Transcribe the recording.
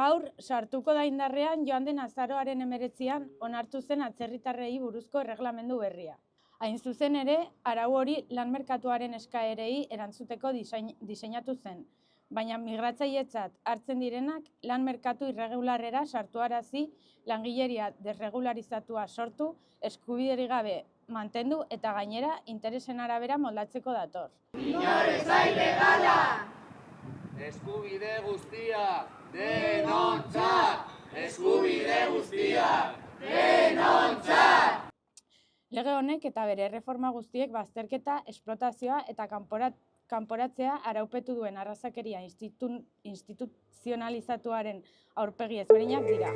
Gaur sartuko da indarrean joan den azaroaren 19an onartu zen atzerritarrei buruzko erreglamendu berria. Hain zuzen ere, arau hori lan merkatuaren eskaerei erantzuteko diseinatu zen, baina migratzailetzat hartzen direnak lan merkatu irregularrera sartuarazi, langileria desregularizatua sortu, eskubiderik gabe mantendu eta gainera interesen arabera moldatzeko dator. Inor ez da ilegala! Eskubide guztiak denontzat! Eskubide guztiak denontzat! Lege honek eta bere erreforma guztiek bazterketa, esplotazioa eta kanporatzea araupetu duen arrazakeria instituzionalizatuaren aurpegi ezberdinak dira.